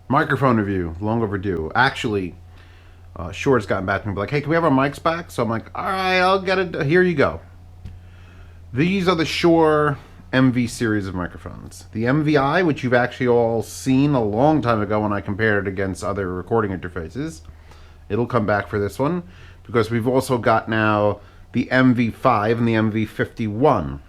Microphone review, long overdue. Actually, Shure's gotten back to me, like, hey, can we have our mics back? So I'm like, all right, I'll get it. Here you go. These are the Shure MV series of microphones. The MVI, which you've actually all seen a long time ago when I compared it against other recording interfaces, it'll come back for this one because we've also got now the MV5 and the MV51.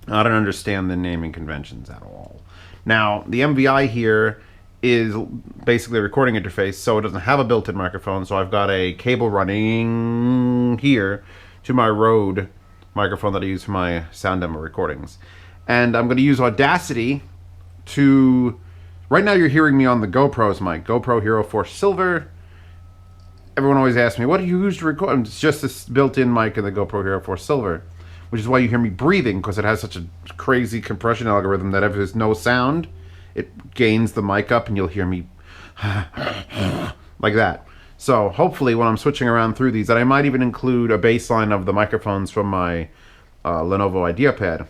I don't understand the naming conventions at all. Now, the MVI here is basically a recording interface, so it doesn't have a built-in microphone, so I've got a cable running here to my Rode microphone that I use for my sound demo recordings. And I'm going to use Audacity to... Right now you're hearing me on the GoPro's mic, GoPro Hero 4 Silver. Everyone always asks me, what do you use to record? It's just this built-in mic in the GoPro Hero 4 Silver, which is why you hear me breathing, because it has such a crazy compression algorithm that if there's no sound, it gains the mic up and you'll hear me like that. So hopefully when I'm switching around through these, that I might even include a baseline of the microphones from my Lenovo IdeaPad.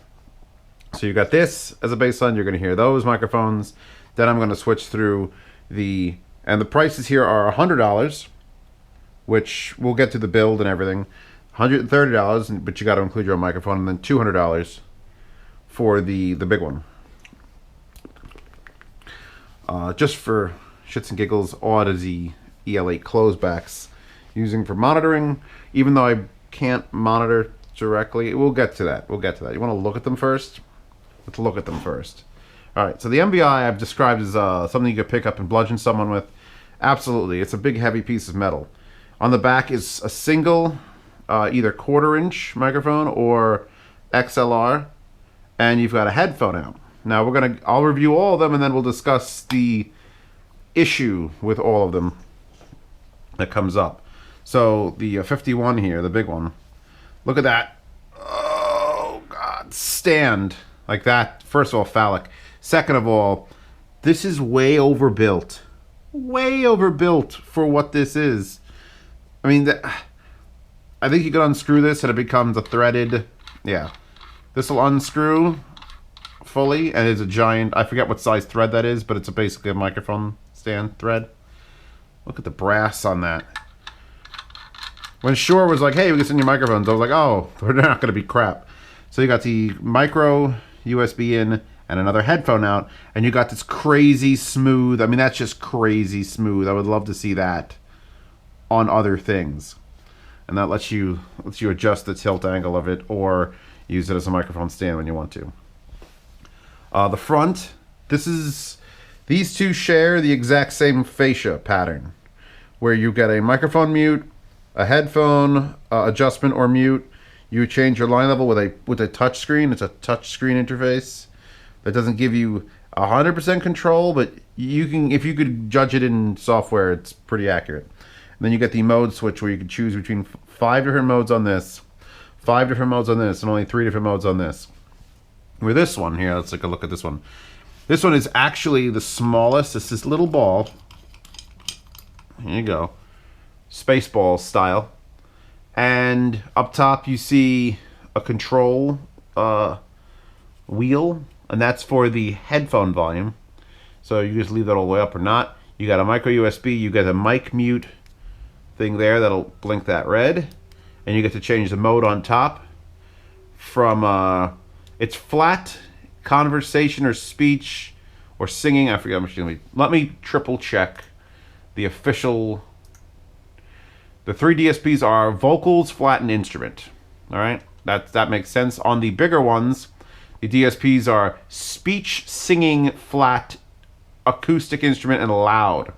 So you got this as a baseline, you're going to hear those microphones. Then I'm going to switch through and the prices here are $100, which we'll get to the build and everything. $130, but you got to include your own microphone, and then $200 for the big one. Just for shits and giggles, Audacity EL8 closebacks using for monitoring, even though I can't monitor directly. We'll get to that. You want to look at them first? Let's look at them first. Alright, so the MVI I've described as something you could pick up and bludgeon someone with. Absolutely. It's a big heavy piece of metal. On the back is a single either 1/4-inch microphone or XLR, and you've got a headphone out. Now I'll review all of them and then we'll discuss the issue with all of them that comes up. So the 51 here, the big one, look at that. Oh God, stand like that. First of all, phallic. Second of all, this is way overbuilt for what this is. I mean, I think you could unscrew this and it becomes a threaded, yeah. This will unscrew fully, and it's a giant, I forget what size thread that is, but it's basically a microphone stand thread. Look at the brass on that. When Shure was like, hey, we can send you microphones, I was like, oh, they're not going to be crap. So you got the micro USB in and another headphone out, and you got this crazy smooth, I mean, that's just crazy smooth. I would love to see that on other things. And that lets you adjust the tilt angle of it or use it as a microphone stand when you want to. The front, these two share the exact same fascia pattern, where you get a microphone mute, a headphone adjustment or mute. You change your line level with a touch screen. It's a touch screen interface that doesn't give you 100% control, but if you could judge it in software, it's pretty accurate. And then you get the mode switch where you can choose between 5 different modes on this, 5 different modes on this, and only 3 different modes on this. With this one here, let's take a look at this one. This one is actually the smallest. It's this little ball. Here you go. Spaceball style. And up top you see a control wheel, and that's for the headphone volume. So you just leave that all the way up or not. You got a micro USB, you got a mic mute thing there that'll blink that red, and you get to change the mode on top from it's flat, conversation or speech or singing. I forget how much. Let me triple check the official. The 3 DSPs are vocals, flat, and instrument. All right, that makes sense. On the bigger ones, the DSPs are speech, singing, flat, acoustic instrument, and loud.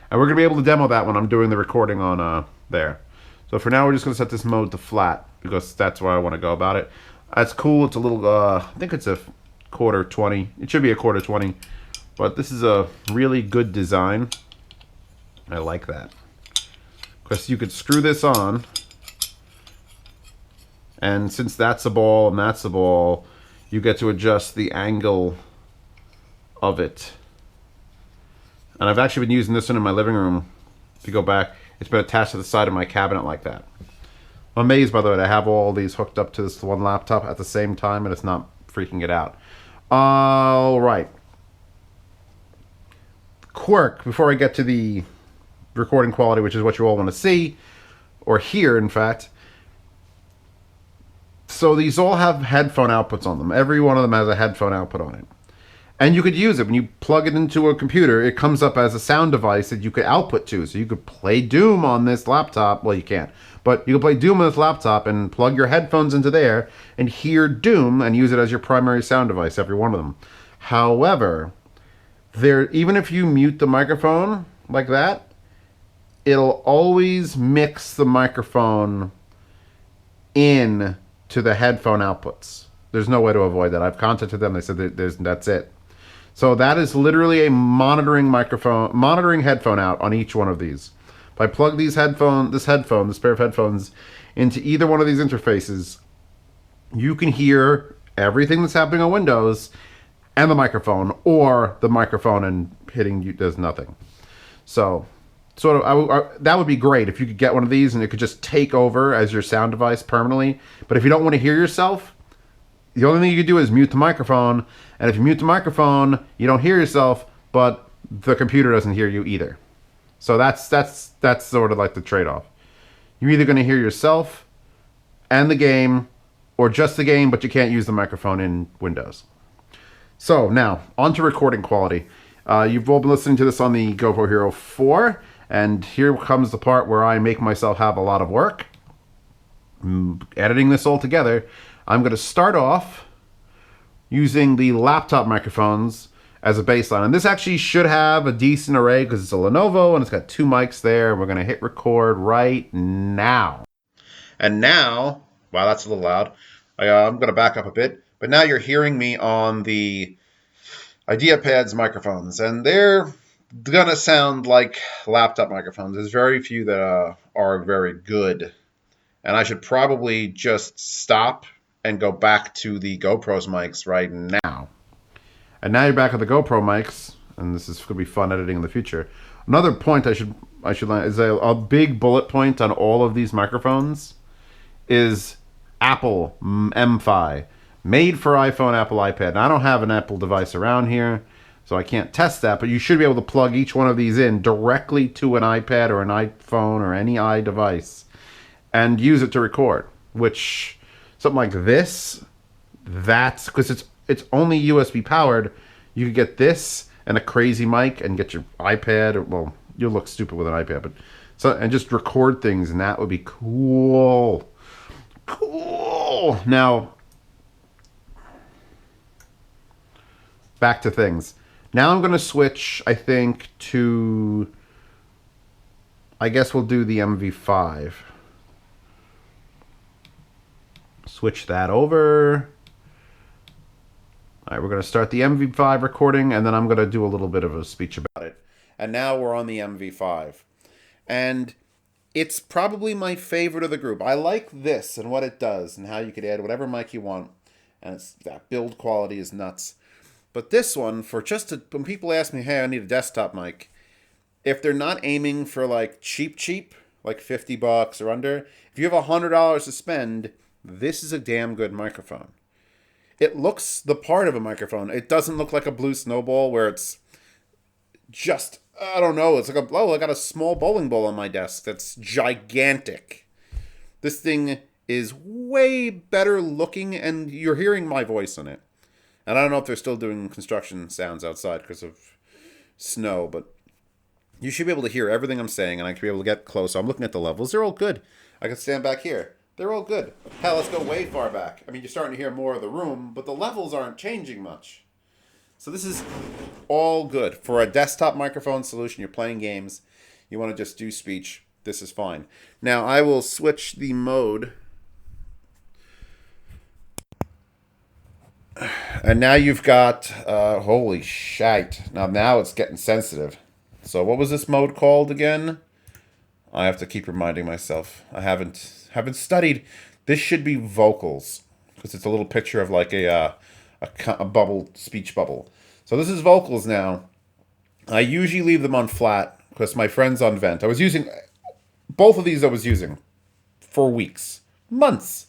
And we're gonna be able to demo that when I'm doing the recording on there. So for now, we're just gonna set this mode to flat because that's where I want to go about it. That's cool. It's a little. I think it's a 1/4-20. It should be a 1/4-20, but this is a really good design. I like that because you could screw this on, and since that's a ball and that's a ball, you get to adjust the angle of it. And I've actually been using this one in my living room. If you go back, it's been attached to the side of my cabinet like that. I'm amazed, by the way, that I have all these hooked up to this one laptop at the same time and it's not freaking it out. All right. quirk before I get to the recording quality, which is what you all want to see, or hear, in fact. So these all have headphone outputs on them. Every one of them has a headphone output on it. And you could use it when you plug it into a computer. It comes up as a sound device that you could output to. So you could play Doom on this laptop. Well, you can't. But you can play Doom on this laptop and plug your headphones into there and hear Doom and use it as your primary sound device, every one of them. However, even if you mute the microphone like that, it'll always mix the microphone in to the headphone outputs. There's no way to avoid that. I've contacted them. They said that's it. So that is literally a monitoring headphone out on each one of these. If I plug this pair of headphones into either one of these interfaces, you can hear everything that's happening on Windows and the microphone, or the microphone and hitting you does nothing. So sort of, that would be great if you could get one of these and it could just take over as your sound device permanently. But if you don't want to hear yourself, the only thing you can do is mute the microphone. And if you mute the microphone, you don't hear yourself, but the computer doesn't hear you either. So that's sort of like the trade-off. You're either going to hear yourself and the game, or just the game, but you can't use the microphone in Windows. So now, on to recording quality. You've all been listening to this on the GoPro Hero 4, and here comes the part where I make myself have a lot of work. Editing this all together, I'm going to start off using the laptop microphones as a baseline. And this actually should have a decent array because it's a Lenovo and it's got 2 mics there. We're going to hit record right now. And now, wow, that's a little loud. I'm going to back up a bit. But now you're hearing me on the IdeaPads microphones. And they're going to sound like laptop microphones. There's very few that are very good. And I should probably just stop and go back to the GoPro's mics right now. And now you're back at the GoPro mics, and this is going to be fun editing in the future. Another point I should is a big bullet point on all of these microphones is Apple M5, made for iPhone, Apple iPad. Now, I don't have an Apple device around here, so I can't test that, but you should be able to plug each one of these in directly to an iPad or an iPhone or any iDevice and use it to record, which something like this, that's because it's only USB powered. You could get this and a crazy mic and get your iPad. Well, you'll look stupid with an iPad, but and just record things, and that would be cool. Cool. Now, back to things. Now I'm going to switch, I think, to, I guess we'll do the MV5. Switch that over. All right, we're going to start the MV5 recording, and then I'm going to do a little bit of a speech about it. And now we're on the MV5. And it's probably my favorite of the group. I like this and what it does and how you could add whatever mic you want. And that build quality is nuts. But this one, when people ask me, hey, I need a desktop mic, if they're not aiming for like cheap, like $50 or under, if you have $100 to spend, this is a damn good microphone. It looks the part of a microphone. It doesn't look like a blue snowball where it's just, I don't know, it's like I got a small bowling ball on my desk that's gigantic. This thing is way better looking, and you're hearing my voice on it. And I don't know if they're still doing construction sounds outside because of snow, but you should be able to hear everything I'm saying, and I can be able to get close. I'm looking at the levels. They're all good. I can stand back here. They're all good. Hell, let's go way far back. I mean, you're starting to hear more of the room, but the levels aren't changing much. So this is all good. For a desktop microphone solution, you're playing games, you want to just do speech, this is fine. Now, I will switch the mode. And now you've got, holy shite. Now it's getting sensitive. So what was this mode called again? I have to keep reminding myself. I haven't studied. This should be vocals, because it's a little picture of like a bubble, speech bubble. So this is vocals now. I usually leave them on flat because my friend's on vent. I was using both of these. I was using for weeks, months,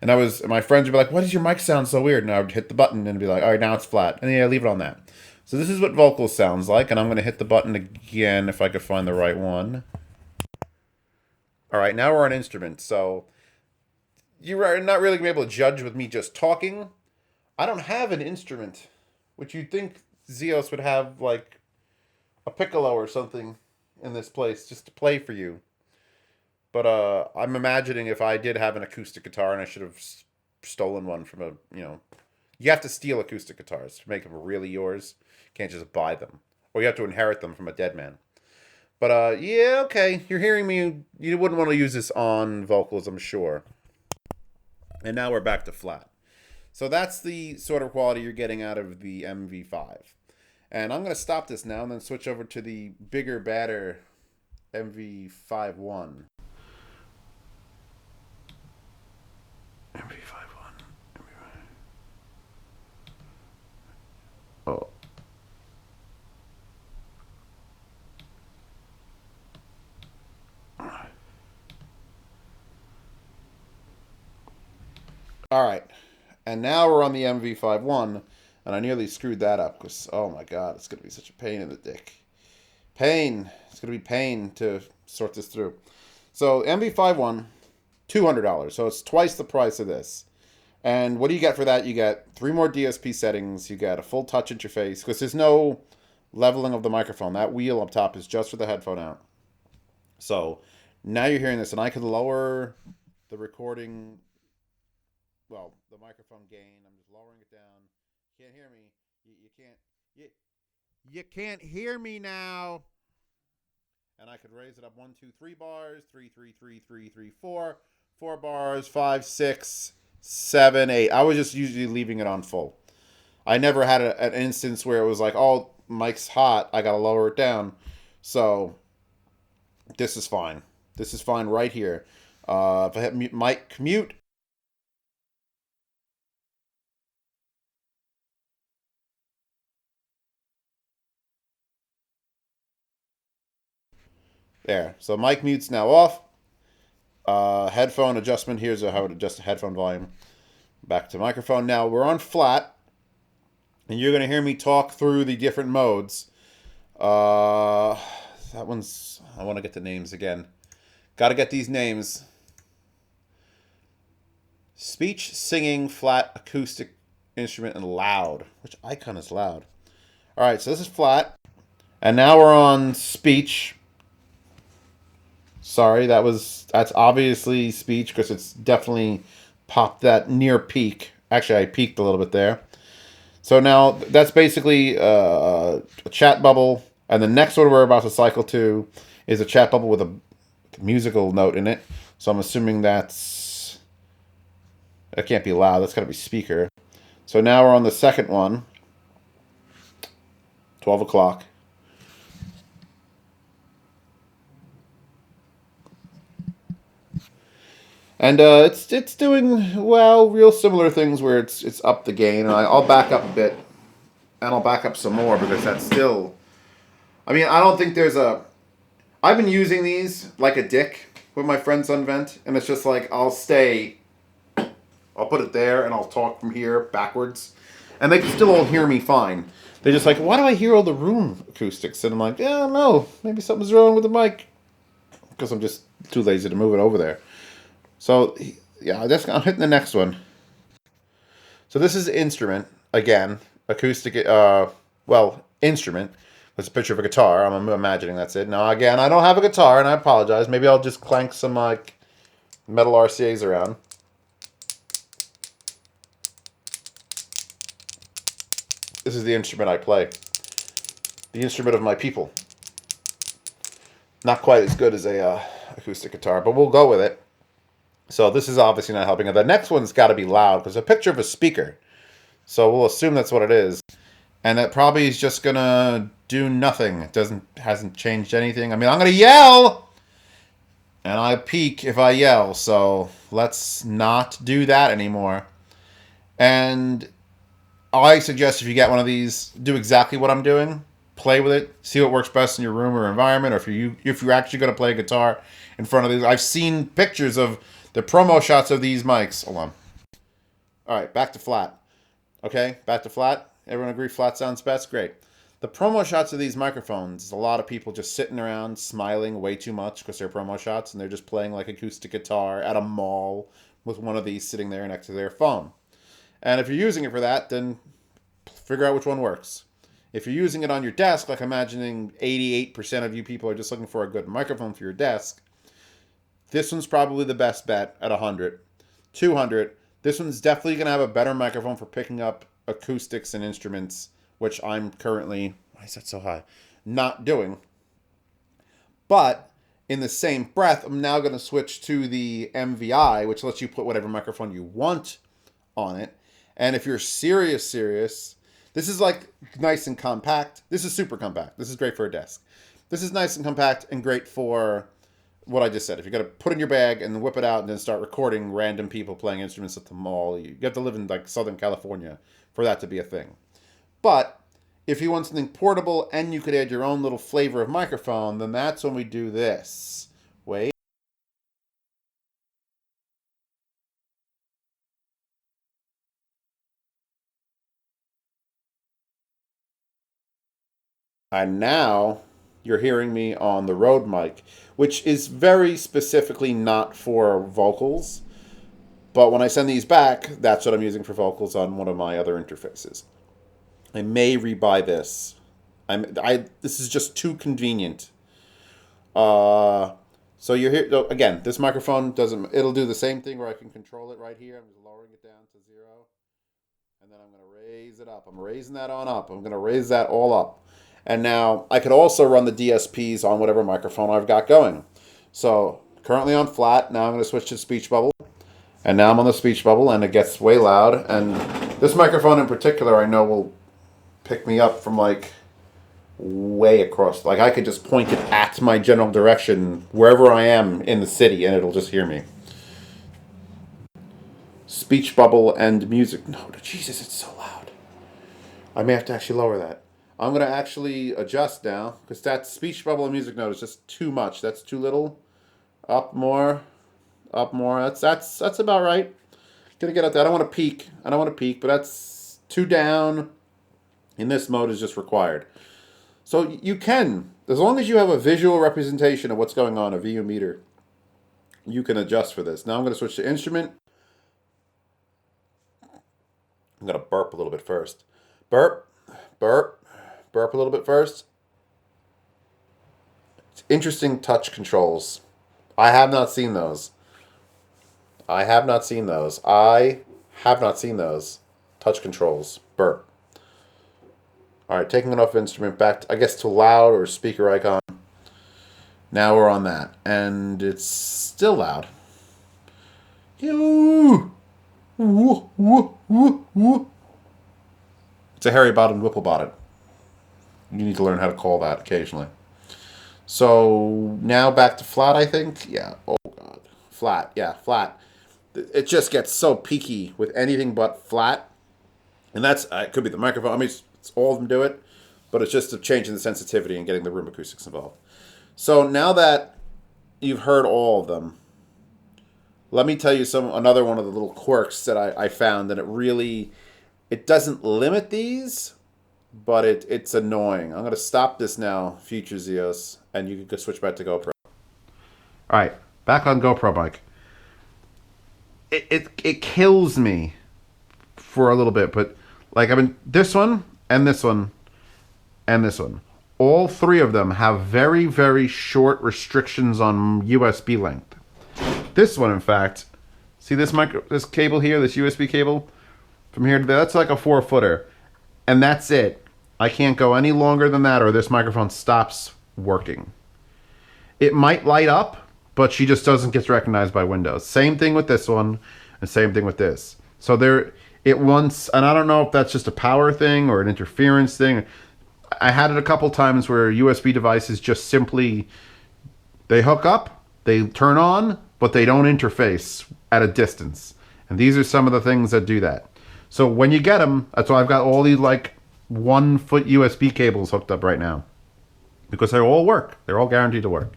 and my friends would be like, "Why does your mic sound so weird?" And I would hit the button and be like, "All right, now it's flat," and yeah, I leave it on that. So this is what vocals sounds like, and I'm going to hit the button again if I could find the right one. All right, now we're on instruments. So you are not really going to be able to judge with me just talking. I don't have an instrument, which you'd think Zeos would have, like a piccolo or something in this place just to play for you. But I'm imagining if I did have an acoustic guitar, and I should have stolen one from you have to steal acoustic guitars to make them really yours. You can't just buy them, or you have to inherit them from a dead man. But yeah, okay, you're hearing me. You wouldn't want to use this on vocals, I'm sure. And now we're back to flat. So that's the sort of quality you're getting out of the MV5. And I'm going to stop this now and then switch over to the bigger, badder MV51. MV51. Oh. All right. And now we're on the MV51, and I nearly screwed that up because, oh my God, it's going to be such a pain in the dick. Pain. It's going to be pain to sort this through. So MV51, $200. So it's twice the price of this. And what do you get for that? You get 3 more DSP settings. You get a full touch interface because there's no leveling of the microphone. That wheel up top is just for the headphone out. So now you're hearing this, and I can lower the recording, well, the microphone gain. I'm just lowering it down. You can't hear me. You can't hear me now. And I could raise it up 1, 2, 3 bars, 3, 3, 3, 3, 3, 4, 4 bars, 5, 6, 7, 8. I was just usually leaving it on full. I never had an instance where it was like, oh, mic's hot, I gotta lower it down. So this is fine. This is fine right here. If I hit mic mute. There. So mic mute's now off. Headphone adjustment. Here's how to adjust the headphone volume. Back to microphone. Now we're on flat, and you're going to hear me talk through the different modes. That one's... I want to get the names again. Got to get these names. Speech, singing, flat, acoustic, instrument, and loud. Which icon is loud? All right, so this is flat. And now we're on speech. Sorry, that's obviously speech because it's definitely popped that near peak. Actually, I peaked a little bit there. So now that's basically a chat bubble. And the next one we're about to cycle to is a chat bubble with a musical note in it. So I'm assuming that can't be loud. That's got to be speaker. So now we're on the second one. 12 o'clock. And it's doing, well, real similar things where it's up the gain. And I'll back up a bit. And I'll back up some more because that's still... I mean, I don't think there's a... I've been using these like a dick with my friend's Unvent. And it's just like, I'll put it there and I'll talk from here backwards. And they can still all hear me fine. They're just like, why do I hear all the room acoustics? And I'm like, yeah, I don't know. Maybe something's wrong with the mic. Because I'm just too lazy to move it over there. So, yeah, I'm hitting the next one. So this is instrument, again, acoustic, instrument. It's a picture of a guitar. I'm imagining that's it. Now, again, I don't have a guitar, and I apologize. Maybe I'll just clank some, like, metal RCAs around. This is the instrument I play. The instrument of my people. Not quite as good as a acoustic guitar, but we'll go with it. So this is obviously not helping. The next one's got to be loud because a picture of a speaker. So we'll assume that's what it is. And that probably is just going to do nothing. It hasn't changed anything. I mean, I'm going to yell. And I peak if I yell. So let's not do that anymore. And I suggest if you get one of these, do exactly what I'm doing. Play with it. See what works best in your room or environment. Or if you're actually going to play a guitar in front of these. I've seen pictures of the promo shots of these mics. Hold on. All right, back to flat. Okay, back to flat. Everyone agree flat sounds best? Great. The promo shots of these microphones is a lot of people just sitting around smiling way too much because they're promo shots and they're just playing like acoustic guitar at a mall with one of these sitting there next to their phone. And if you're using it for that, then figure out which one works. If you're using it on your desk, like imagining 88% of you people are just looking for a good microphone for your desk, this one's probably the best bet at 100. 200, this one's definitely going to have a better microphone for picking up acoustics and instruments, which I'm currently, why is that so high, not doing. But in the same breath, I'm now going to switch to the MVI, which lets you put whatever microphone you want on it. And if you're serious, this is like nice and compact. This is super compact. This is great for a desk. This is nice and compact and great for what I just said. If you got to put in your bag and whip it out and then start recording random people playing instruments at the mall, you have to live in like Southern California for that to be a thing. But if you want something portable and you could add your own little flavor of microphone, then that's when we do this. Wait. And now you're hearing me on the Rode mic, which is very specifically not for vocals. But when I send these back, that's what I'm using for vocals on one of my other interfaces. I may rebuy this. This is just too convenient. So you're here again. This microphone doesn't. It'll do the same thing where I can control it right here. I'm just lowering it down to 0, and then I'm going to raise it up. I'm raising that on up. I'm going to raise that all up. And now I could also run the DSPs on whatever microphone I've got going. So currently on flat. Now I'm going to switch to speech bubble. And now I'm on the speech bubble and it gets way loud. And this microphone in particular I know will pick me up from like way across. Like I could just point it at my general direction wherever I am in the city and it'll just hear me. Speech bubble and music. No, Jesus, it's so loud. I may have to actually lower that. I'm going to actually adjust now because that speech bubble and music note is just too much. That's too little. Up more. Up more. That's about right. Gonna get up there. I don't want to peak, but that's 2 down in this mode is just required. So you can, as long as you have a visual representation of what's going on, a VU meter, you can adjust for this. Now I'm going to switch to instrument. I'm going to burp a little bit first. Burp, burp. Burp a little bit first. It's interesting touch controls. I have not seen those. I have not seen those. Touch controls. Burp. All right, taking it off instrument back, I guess, to loud or speaker icon. Now we're on that. And it's still loud. It's a hairy-bottomed Whipple-bottom. You need to learn how to call that occasionally. So now back to flat, I think. Yeah. Oh, God. Flat. Yeah, flat. It just gets so peaky with anything but flat. And that's, it could be the microphone. I mean, it's all of them do it. But it's just a change in the sensitivity and getting the room acoustics involved. So now that you've heard all of them, let me tell you another one of the little quirks that I found. And it doesn't limit these, but it's annoying. I'm going to stop this now, future Zeos, and you can go switch back to GoPro. All right, back on GoPro mic. It kills me for a little bit, but like this one and this one and this one. All 3 of them have very, very short restrictions on USB length. This one, in fact, see this cable here, this USB cable from here to there, that's like a 4-footer. And that's it. I can't go any longer than that or this microphone stops working. It might light up, but she just doesn't get recognized by Windows. Same thing with this one, and same thing with this. So and I don't know if that's just a power thing or an interference thing. I had it a couple times where USB devices just simply, they hook up, they turn on, but they don't interface at a distance. And these are some of the things that do that. So when you get them, that's why I've got all these like 1-foot USB cables hooked up right now. Because they all work. They're all guaranteed to work.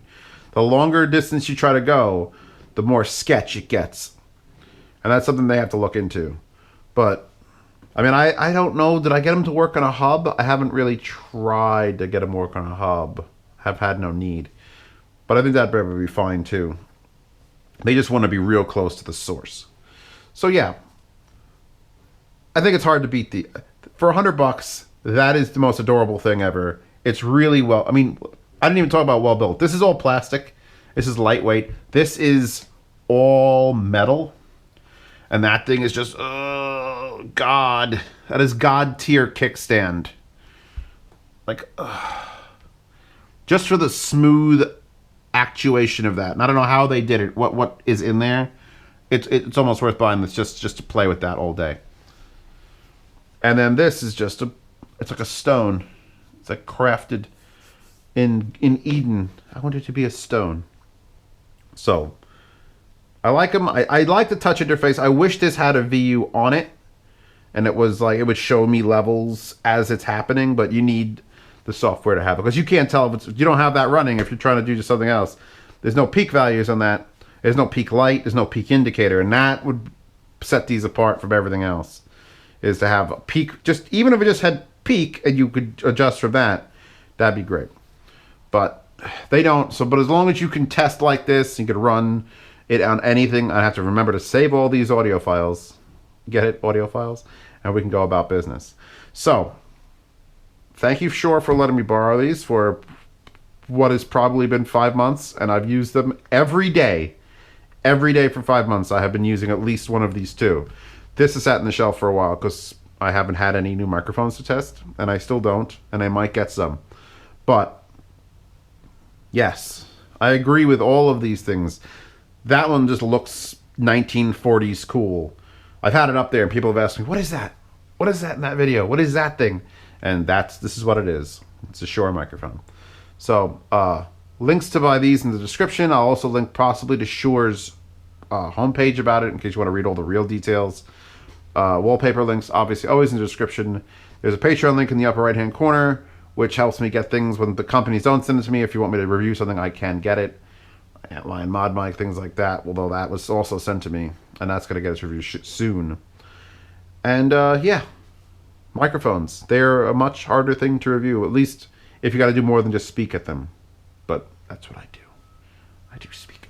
The longer distance you try to go, the more sketch it gets. And that's something they have to look into. But I mean, I don't know. Did I get them to work on a hub? I haven't really tried to get them to work on a hub. Have had no need. But I think that would be fine too. They just want to be real close to the source. So yeah, I think it's hard to beat the for $100. That is the most adorable thing ever. It's really well. I mean, I didn't even talk about well built. This is all plastic. This is lightweight. This is all metal, and that thing is just oh god. That is god tier kickstand. Like, just for the smooth actuation of that. And I don't know how they did it. What is in there? It's almost worth buying this just to play with that all day. And then this is just it's like a stone. It's like crafted in Eden. I want it to be a stone. So I like them. I like the touch interface. I wish this had a VU on it, and it was like it would show me levels as it's happening. But you need the software to have it because you can't tell if you don't have that running if you're trying to do just something else. There's no peak values on that. There's no peak light. There's no peak indicator, and that would set these apart from everything else. Is to have a peak, just even if it just had peak and you could adjust from that, that'd be great. But they don't. So, but as long as you can test like this, you could run it on anything. I have to remember to save all these audio files. Get it, audio files, and we can go about business. So, thank you, Shure, for letting me borrow these for what has probably been 5 months, and I've used them every day. Every day for 5 months, I have been using at least one of these two. This has sat in the shelf for a while because I haven't had any new microphones to test, and I still don't, and I might get some. But, yes, I agree with all of these things. That one just looks 1940s cool. I've had it up there, and people have asked me, what is that? What is that in that video? What is that thing? And this is what it is. It's a Shure microphone. So, links to buy these in the description. I'll also link possibly to Shure's homepage about it in case you want to read all the real details. Wallpaper links, obviously, always in the description. There's a Patreon link in the upper right-hand corner, which helps me get things when the companies don't send it to me. If you want me to review something, I can get it. Antlion, Mod Mic, things like that, although that was also sent to me, and that's going to get its review soon. And, yeah, microphones. They're a much harder thing to review, at least if you got to do more than just speak at them. But that's what I do. I do speak.